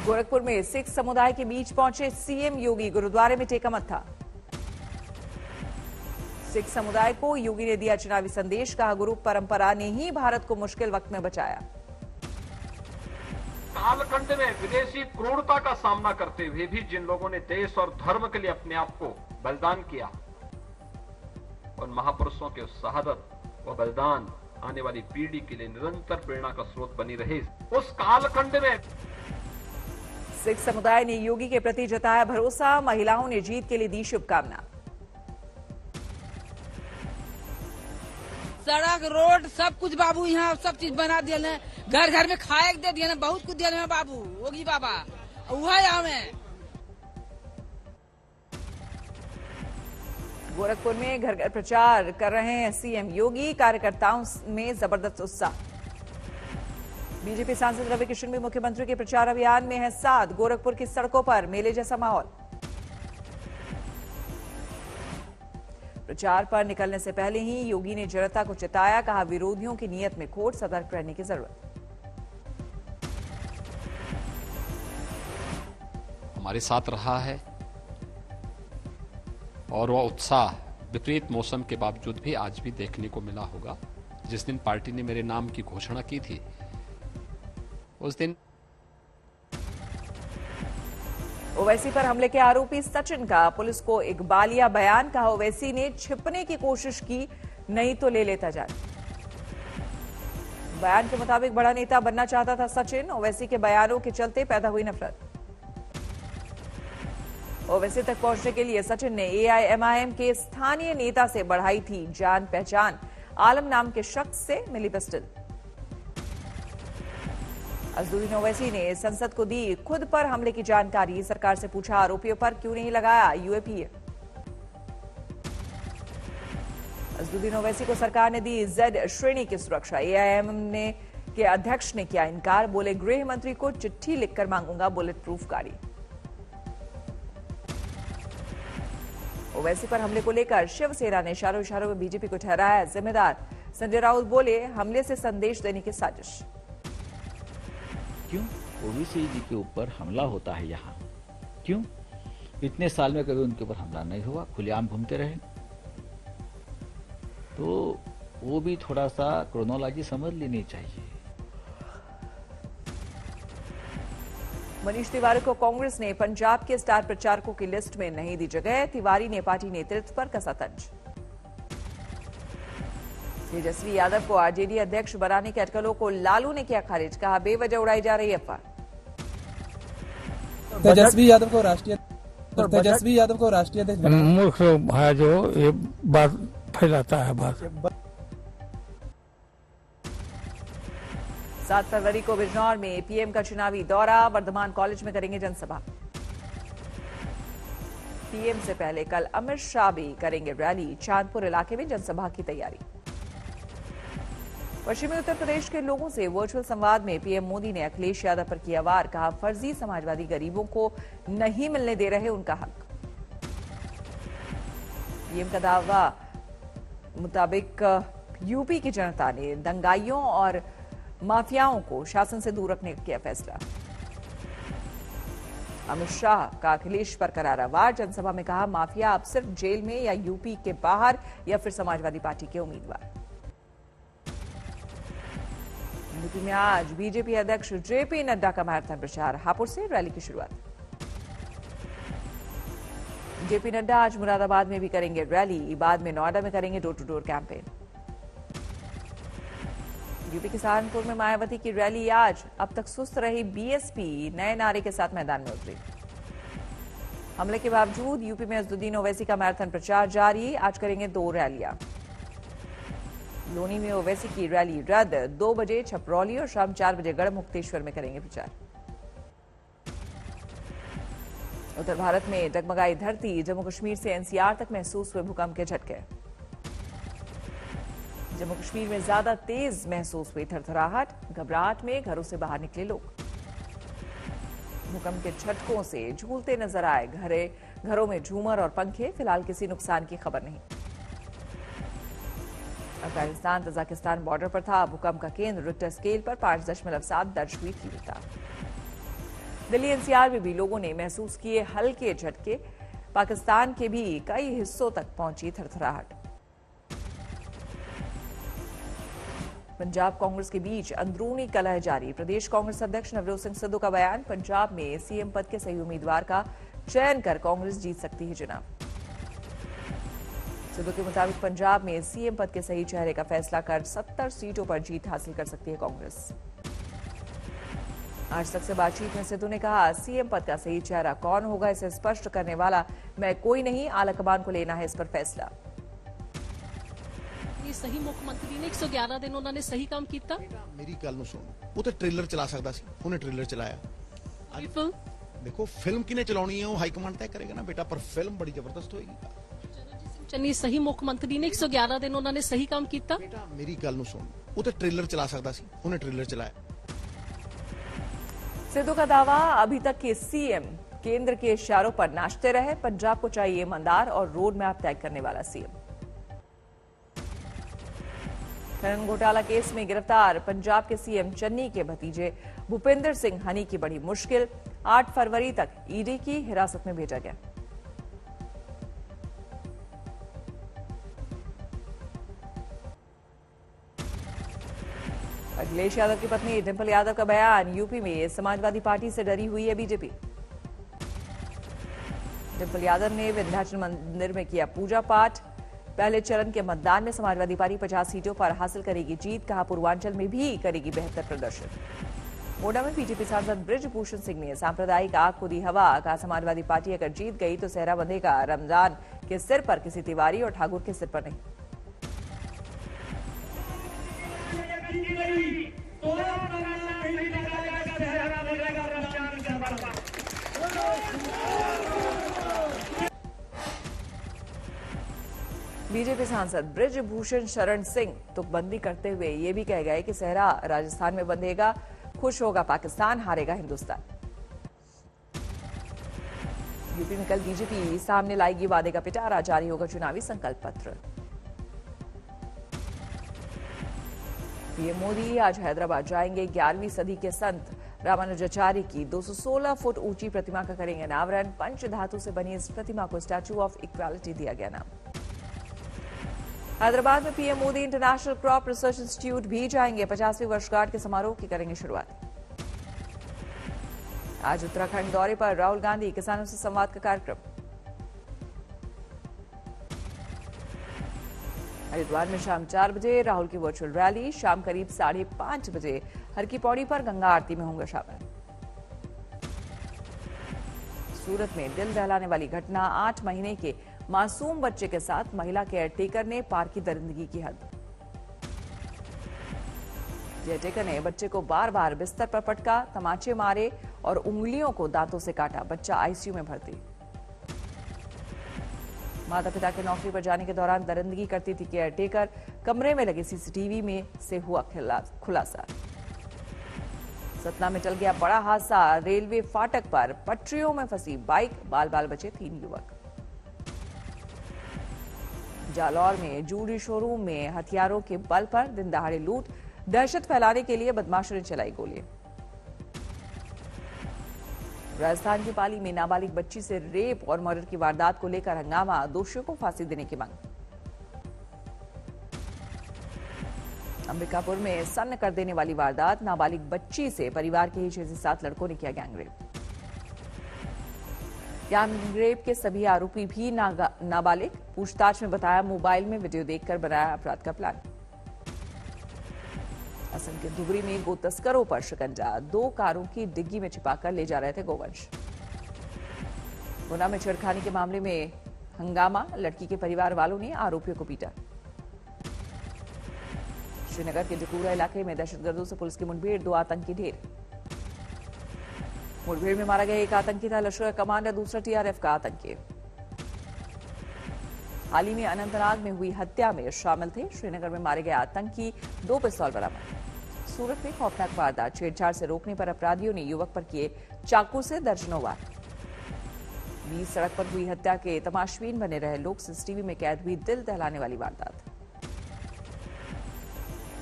गोरखपुर में सिख समुदाय के बीच पहुंचे सीएम योगी, गुरुद्वारे में टेका मत्था। सिख समुदाय को योगी ने दिया चुनावी संदेश, कहा गुरु परंपरा ने ही भारत को मुश्किल वक्त में बचाया। कालखंड में विदेशी क्रूरता का सामना करते हुए भी जिन लोगों ने देश और धर्म के लिए अपने आप को बलिदान किया, उन महापुरुषों के उस शहादत व बलिदान आने वाली पीढ़ी के लिए निरंतर प्रेरणा का स्रोत बनी रहे। उस कालखंड में सिख समुदाय ने योगी के प्रति जताया भरोसा, महिलाओं ने जीत के लिए दी शुभकामना। सड़क रोड सब कुछ बाबू यहाँ सब चीज बना दिए, घर घर में खाए दे दिए, बहुत कुछ दिए बाबू योगी बाबा, वह हमें। गोरखपुर में घर घर प्रचार कर रहे हैं सीएम योगी, कार्यकर्ताओं में जबरदस्त उत्साह। बीजेपी सांसद रवि किशन भी मुख्यमंत्री के प्रचार अभियान में है साथ। गोरखपुर की सड़कों पर मेले जैसा माहौल। प्रचार पर निकलने से पहले ही योगी ने जनता को चिताया, कहा विरोधियों की नीयत में खोट, सतर्क रहने की जरूरत। हमारे साथ रहा है और वह उत्साह विपरीत मौसम के बावजूद भी आज भी देखने को मिला होगा। जिस दिन पार्टी ने मेरे नाम की घोषणा की थी उस दिन ओवैसी पर हमले के आरोपी सचिन का पुलिस को इकबालिया बयान, कहा ओवैसी ने छिपने की कोशिश की, नहीं तो ले लेता जाए। बयान के मुताबिक बड़ा नेता बनना चाहता था सचिन, ओवैसी के बयानों के चलते पैदा हुई नफरत। ओवैसी तक पहुंचने के लिए सचिन ने एआईएमआईएम के स्थानीय नेता से बढ़ाई थी जान पहचान, आलम नाम के शख्स से मिली पिस्टल। अजदुद्दीन ओवैसी ने संसद को दी खुद पर हमले की जानकारी, सरकार से पूछा आरोपियों पर क्यों नहीं लगाया यूएपीए। अजदुद्दीन ओवैसी को सरकार ने दी जेड श्रेणी की सुरक्षा, एआईएमआईएम के अध्यक्ष ने किया इनकार, बोले गृह मंत्री को चिट्ठी लिखकर मांगूंगा बुलेट प्रूफ गाड़ी। ओवैसी पर हमले को लेकर शिवसेना ने इशारों इशारों में बीजेपी को ठहराया जिम्मेदार। संजय राउत बोले हमले से संदेश देने की साजिश। क्यों ओवैसी जी के ऊपर हमला होता है यहाँ? क्यों इतने साल में कभी उनके ऊपर हमला नहीं हुआ, खुलेआम घूमते रहे? तो वो भी थोड़ा सा क्रोनोलॉजी समझ लेनी चाहिए। मनीष तिवारी को कांग्रेस ने पंजाब के स्टार प्रचारकों की लिस्ट में नहीं दी जगह, तिवारी ने पार्टी नेतृत्व पर कसा तंज। तेजस्वी यादव को आरजेडी अध्यक्ष बनाने के अटकलों को लालू ने किया खारिज, कहा बेवजह उड़ाई जा रही अफवाह। तेजस्वी यादव को राष्ट्रीय अध्यक्ष मूर्ख है जो ये बात फैलाता है। बात 7 फरवरी को बिजनौर में पीएम का चुनावी दौरा, वर्धमान कॉलेज में करेंगे जनसभा। पीएम से पहले कल अमित शाह भी करेंगे रैली, चांदपुर इलाके में जनसभा की तैयारी। पश्चिमी उत्तर प्रदेश के लोगों से वर्चुअल संवाद में पीएम मोदी ने अखिलेश यादव पर किया वार, कहा फर्जी समाजवादी गरीबों को नहीं मिलने दे रहे उनका हक। पीएम का दावा मुताबिक यूपी की जनता ने दंगाइयों और माफियाओं को शासन से दूर रखने का किया फैसला। अमित शाह का अखिलेश पर करारा वार, जनसभा में कहा माफिया अब सिर्फ जेल में या यूपी के बाहर या फिर समाजवादी पार्टी के उम्मीदवार। यूपी में आज बीजेपी अध्यक्ष जेपी नड्डा का मैराथन प्रचार, हापुड़ से रैली की शुरुआत। जेपी नड्डा आज मुरादाबाद में भी करेंगे रैली, बाद में नोएडा में करेंगे door to door campaign. UP के सहारनपुर में मायावती की रैली आज, अब तक सुस्त रही बीएसपी नए नारे के साथ मैदान में उतरी। हमले के बावजूद यूपी में अजदुद्दीन ओवैसी का मैराथन प्रचार जारी, आज करेंगे 2 रैलियां। लोनी में ओवैसी की रैली रद्द, 2 बजे छपरौली और शाम 4 बजे गढ़मुक्तेश्वर में करेंगे प्रचार। उत्तर भारत में डगमगाई धरती, जम्मू कश्मीर से एनसीआर तक महसूस हुए भूकंप के झटके। जम्मू कश्मीर में ज्यादा तेज महसूस हुई थरथराहट, घबराहट में घरों से बाहर निकले लोग। भूकंप के झटकों से झूलते नजर आए घरों में झूमर और पंखे, फिलहाल किसी नुकसान की खबर नहीं। अफगानिस्तान तजाकिस्तान बॉर्डर पर था भूकंप का केंद्र, रिक्टर स्केल पर 5.7 दर्ज हुई तीव्रता। दिल्ली एनसीआर में भी लोगों ने महसूस किए हल्के झटके। पाकिस्तान के भी कई हिस्सों तक पहुंची थरथराहट। पंजाब कांग्रेस के बीच अंदरूनी कलह जारी। प्रदेश कांग्रेस अध्यक्ष नवजोत सिंह सिद्धू का बयान, पंजाब में सीएम पद के सही उम्मीदवार का चयन कर कांग्रेस जीत सकती है चुनाव। सिद्धू के मुताबिक पंजाब में सीएम पद के सही चेहरे का फैसला कर 70 सीटों पर जीत हासिल कर सकती है कांग्रेस। आज तक से बातचीत में सिद्धू ने कहा, सीएम पद का सही चेहरा कौन होगा इसे स्पष्ट करने वाला मैं कोई नहीं, आलाकमान को लेना है इस पर फैसला। सही मुख्यमंत्री ने 111 दिन उन्होंने सही काम किया। मेरी गल ਨੂੰ ਸੁਣ, ਉਹ ਤਾਂ ਟ੍ਰੇਲਰ ਚਲਾ ਸਕਦਾ ਸੀ, ਉਹਨੇ ਟ੍ਰੇਲਰ ਚਲਾਇਆ। ਅੱਜ ਫਿਲਮ ਦੇਖੋ ਫਿਲਮ ਕਿਨੇ ਚਲਾਉਣੀ ਹੈ ਉਹ ਹਾਈ ਕਮਾਂਡ ਤੈਅ ਕਰੇਗਾ ਨਾ ਬੇਟਾ, ਪਰ ਫਿਲਮ ਬੜੀ ਜ਼ਬਰਦਸਤ ਹੋਏਗੀ। ਚੰਨੀ ਸਹੀ ਮੁੱਖਮੰਤਰੀ ਨੇ 111 ਦਿਨ ਉਹਨਾਂ ਨੇ ਸਹੀ ਕੰਮ ਕੀਤਾ। ਬੇਟਾ ਮੇਰੀ ਗੱਲ ਨੂੰ ਸੁਣ, ਉਹ ਤਾਂ ਟ੍ਰੇਲਰ ਚਲਾ ਸਕਦਾ ਸੀ, ਉਹਨੇ ਟ੍ਰੇਲਰ ਚਲਾਇਆ। सिद्धू का दावा, अभी तक के सीएम केंद्र के इशारों पर नाचते रहे, पंजाब को चाहिए ईमानदार और रोड मैप तय करने वाला सीएम। खनन घोटाला केस में गिरफ्तार पंजाब के सीएम चन्नी के भतीजे भूपेंद्र सिंह हनी की बड़ी मुश्किल, 8 फरवरी तक ईडी की हिरासत में भेजा गया। अखिलेश यादव की पत्नी डिंपल यादव का बयान, यूपी में समाजवादी पार्टी से डरी हुई है बीजेपी। डिंपल यादव ने विंध्याचल मंदिर में किया पूजा पाठ। पहले चरण के मतदान में समाजवादी पार्टी 50 सीटों पर हासिल करेगी जीत, कहा पूर्वांचल में भी करेगी बेहतर प्रदर्शन। मोडा में बीजेपी सांसद बृजभूषण सिंह ने सांप्रदायिक आग को दी हवा, कहा समाजवादी पार्टी अगर जीत गई तो सेहरा बंधेगा रमजान के सिर पर, किसी तिवारी और ठाकुर के सिर पर नहीं। बीजेपी सांसद बृजभूषण शरण सिंह तुकबंदी करते हुए ये भी कह गए कि सेहरा राजस्थान में बंधेगा, खुश होगा पाकिस्तान, हारेगा हिंदुस्तान। यूपी में कल बीजेपी सामने लाएगी वादे का पिटारा, जारी होगा चुनावी संकल्प पत्र। पीएम मोदी आज हैदराबाद जाएंगे। 11वीं सदी के संत रामानुजाचार्य की 216 फुट ऊंची प्रतिमा का करेंगे अनावरण। पंच धातु से बनी इस प्रतिमा को स्टैच्यू ऑफ इक्वालिटी दिया गया नाम। हैदराबाद में PM Modi international crop research institute भी जाएंगे। 50वीं वर्षगांठ के समारोह की करेंगे शुरुआत। आज उत्तराखंड दौरे पर राहुल गांधी, किसानों से संवाद का कार्यक्रम। हरिद्वार में शाम 4 बजे राहुल की वर्चुअल रैली। शाम करीब 5:30 बजे हर की पौड़ी पर गंगा आरती में होंगे शामिल। सूरत में दिल दहलाने वाली घटना, 8 महीने के मासूम बच्चे के साथ महिला केयरटेकर ने पार की दरिंदगी की हद। केयरटेकर ने बच्चे को बार बार बिस्तर पर पटका, तमाचे मारे और उंगलियों को दांतों से काटा। बच्चा आईसीयू में भर्ती। माता पिता के नौकरी पर जाने के दौरान दरिंदगी करती थी केयरटेकर। कमरे में लगे सीसीटीवी में से हुआ खुलासा। सतना में टल गया बड़ा हादसा। रेलवे फाटक पर पटरियों में फंसी बाइक, बाल बाल बचे 3 युवक। जालौर में जूलरी शोरूम में हथियारों के बल पर दिन दहाड़े लूट। दहशत फैलाने के लिए बदमाशों ने चलाई गोलियां। राजस्थान के पाली में नाबालिग बच्ची से रेप और मर्डर की वारदात को लेकर हंगामा, दोषियों को फांसी देने की मांग। अंबिकापुर में सन्न कर देने वाली वारदात, नाबालिग बच्ची से परिवार के ही 6 से 7 लड़कों ने किया गैंगरेप। गैंगरेप के सभी आरोपी भी नाबालिग। पूछताछ में बताया मोबाइल में वीडियो देखकर बनाया अपराध का प्लान। असम के धुबरी में गो तस्करों पर शिकंजा, 2 कारों की डिग्गी में छिपाकर ले जा रहे थे गोवंश। गुना में छेड़खानी के मामले में हंगामा, लड़की के परिवार वालों ने आरोपियों को पीटा। श्रीनगर के जकूरा इलाके में दहशतगर्दों से पुलिस की मुठभेड़, 2 आतंकी ढेर। मुठभेड़ में मारा गया एक आतंकी था लश्कर का कमांडर, दूसरा टीआरएफ का आतंकी। हाल ही में अनंतनाग में हुई हत्या में शामिल थे। श्रीनगर में मारे गए आतंकी, 2 पिस्तौल बरामद। सूरत में खौफनाक वारदात, छेड़छाड़ से रोकने पर अपराधियों ने युवक पर किए चाकू से दर्जनों वार। 20 सड़क पर हुई हत्या के तमाशबीन बने रहे लोग, सीसीटीवी में कैद हुई दिल दहलाने वाली वारदात।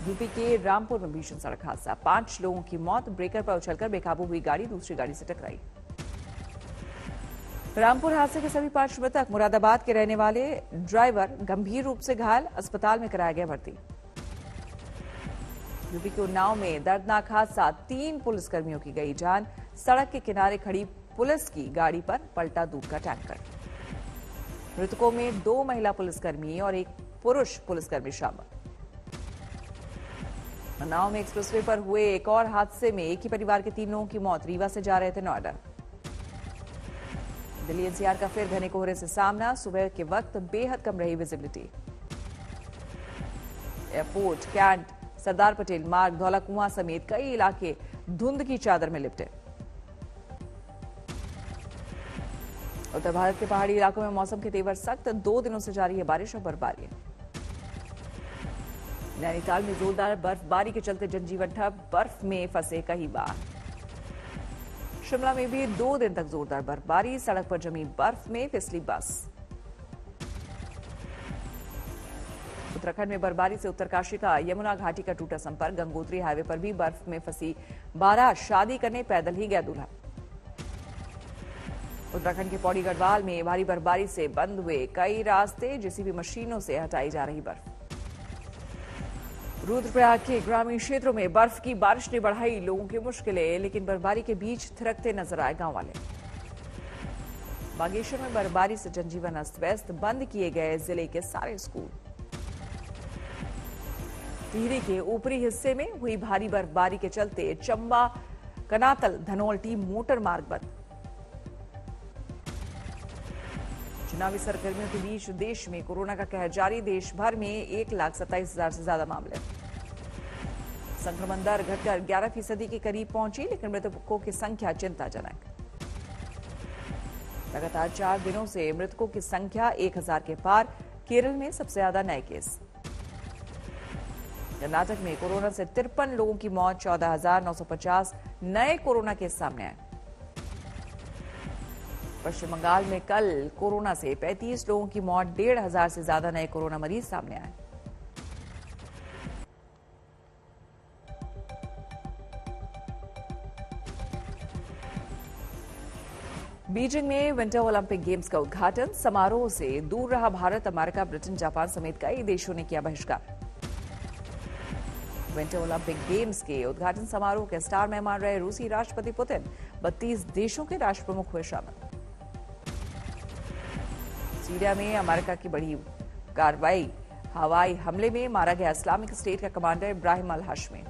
यूपी के रामपुर में भीषण सड़क हादसा, 5 लोगों की मौत, ब्रेकर पर उछलकर बेकाबू हुई गाड़ी दूसरी गाड़ी से टकराई। रामपुर हादसे के सभी 5 मृतक मुरादाबाद के रहने वाले, ड्राइवर गंभीर रूप से घायल, अस्पताल में कराया गया भर्ती। यूपी के उन्नाव में दर्दनाक हादसा, 3 पुलिसकर्मियों की गई जान, सड़क के किनारे खड़ी पुलिस की गाड़ी पर पलटा दूध का टैंकर। मृतकों में 2 महिला पुलिसकर्मी और 1 पुरुष पुलिसकर्मी शामिल। उन्नाव में एक्सप्रेसवे पर हुए एक और हादसे में एक ही परिवार के 3 लोगों की मौत, रीवा से जा रहे थे नोएडा। दिल्ली एनसीआर का फिर घने कोहरे से सामना, सुबह के वक्त बेहद कम रही visibility. Airport, cantt, Sardar Patel मार्ग, धौला कुआं समेत कई इलाके धुंध की चादर में लिपटे। उत्तर भारत के पहाड़ी इलाकों में मौसम के तेवर सख्त, 2 दिनों से जारी है बारिश और बर्फबारी। नैनीताल में जोरदार बर्फबारी के चलते जनजीवन ठप, बर्फ में फंसे कई वाहन। शिमला में भी 2 दिन तक जोरदार बर्फबारी, सड़क पर जमी बर्फ में फिसली बस। उत्तराखंड में बर्फबारी से उत्तरकाशी का यमुना घाटी का टूटा संपर्क, गंगोत्री हाईवे पर भी बर्फ में फंसी बारात, शादी करने पैदल ही गया दूल्हा। उत्तराखंड के पौड़ी गढ़वाल में भारी बर्फबारी से बंद हुए कई रास्ते, जेसीबी मशीनों से हटाई जा रही बर्फ। रुद्रप्रयाग के ग्रामीण क्षेत्रों में बर्फ की बारिश ने बढ़ाई लोगों की मुश्किलें, लेकिन बर्फबारी के बीच थिरकते नजर आए गांव वाले। बागेश्वर में बर्फबारी से जनजीवन अस्त व्यस्त, बंद किए गए जिले के सारे स्कूल। टिहरी के ऊपरी हिस्से में हुई भारी बर्फबारी के चलते चंबा, कनातल, धनौल्टी मोटर मार्ग बंद। चुनावी सरगर्मियों के बीच देश में कोरोना का कहर जारी, देश भर में 1,27,000 से ज्यादा मामले। संक्रमण दर घटकर 11% के करीब पहुंची, लेकिन मृतकों की संख्या चिंताजनक। लगातार 4 दिनों से मृतकों की संख्या 1,000 के पार, केरल में सबसे ज्यादा नए केस। कर्नाटक में कोरोना से 53 लोगों की मौत, 14,950 नए कोरोना केस सामने आए। पश्चिम बंगाल में कल कोरोना से 35 लोगों की मौत, 1,500 से ज्यादा नए कोरोना मरीज सामने आए। बीजिंग में विंटर ओलंपिक गेम्स का उद्घाटन, समारोह से दूर रहा भारत, अमेरिका, ब्रिटेन, जापान समेत कई देशों ने किया बहिष्कार। विंटर ओलंपिक गेम्स के उद्घाटन समारोह के स्टार मेहमान रहे रूसी राष्ट्रपति पुतिन, 32 देशों के राष्ट्र प्रमुख हुए शामिल। सीरिया में अमेरिका की बड़ी कार्रवाई, हवाई हमले में मारा गया इस्लामिक स्टेट का कमांडर इब्राहिम अल हाशमी।